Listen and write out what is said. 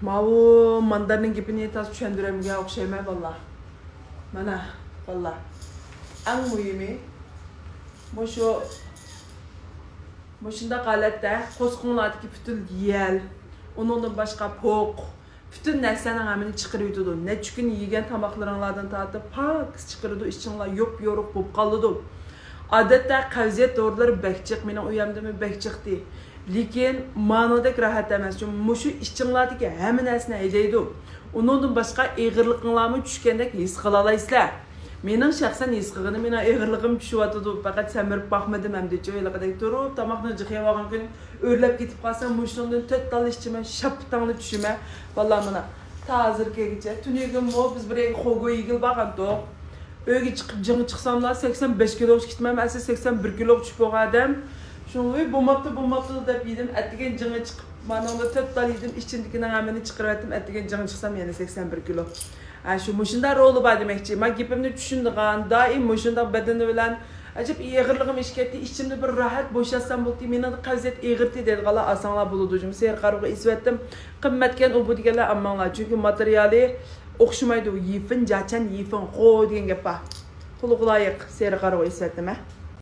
Mavu mandarının gipini tas düşündüremeye okşayma valla. Mana valla. En mühimi Moşunda qalatda qo'sqinlardagi bütün yel, onundan başqa poq, bütün narsaning hamini chiqarib yutadi. Necha kun yegan tamoqlaringlardan tortib pak chiqaradi, ichinglar yo'q-yo'q bo'lib qoladi. Odatda qavziyat dorilar bakchiq, mening uyamdami bakchiqdi. Lekin ma'nodek rahat emas. Chunki mushu ichinglardagi hamma narsani haydaydi. Onundan başqa ig'irliqinglarni tushgandek his qila olasizlar. Mening shaxsan his qilganim, mening ig'irligim tushyotdi. Faqat samirib baxmadim hamda joylarga turib, tomoqni jiqib olgan kun o'rlab ketib qolsam, mushundan 4 talla ichima, shaptangni tushima. Vallahi mana hozirgacha tunigim biz bir xo'go yigil bo'lgandik. Uyga chiqib jing chiqsamlar 85 kilo ketmam, asli 81 kilo tushib bo'lgandim. Shunga bo'lmabdi deb yedim. Atgan jinga chiqib, mana 4 talla yedim, ichindikini hamini chiqarib etdim. Atgan jinga chiqsam yana 81 kilo. Şu muşunda rolu var demekçi. Ben gipimni düşündüğün daim muşunda bedeni bilen acaba ağırlığım işketti. İçimde bir rahat boşalsam buldu. Menin de kavziyet ağırtı dedi. Gala asanlar buluducum. Seyir karığı isvettim. Kımmetken o bu digeler ammanlar. Çünkü materyali okşumaydı. Yifin, caçan, yifin, ho diyen gepa. Kulu kulayık seyir karığı isvettim.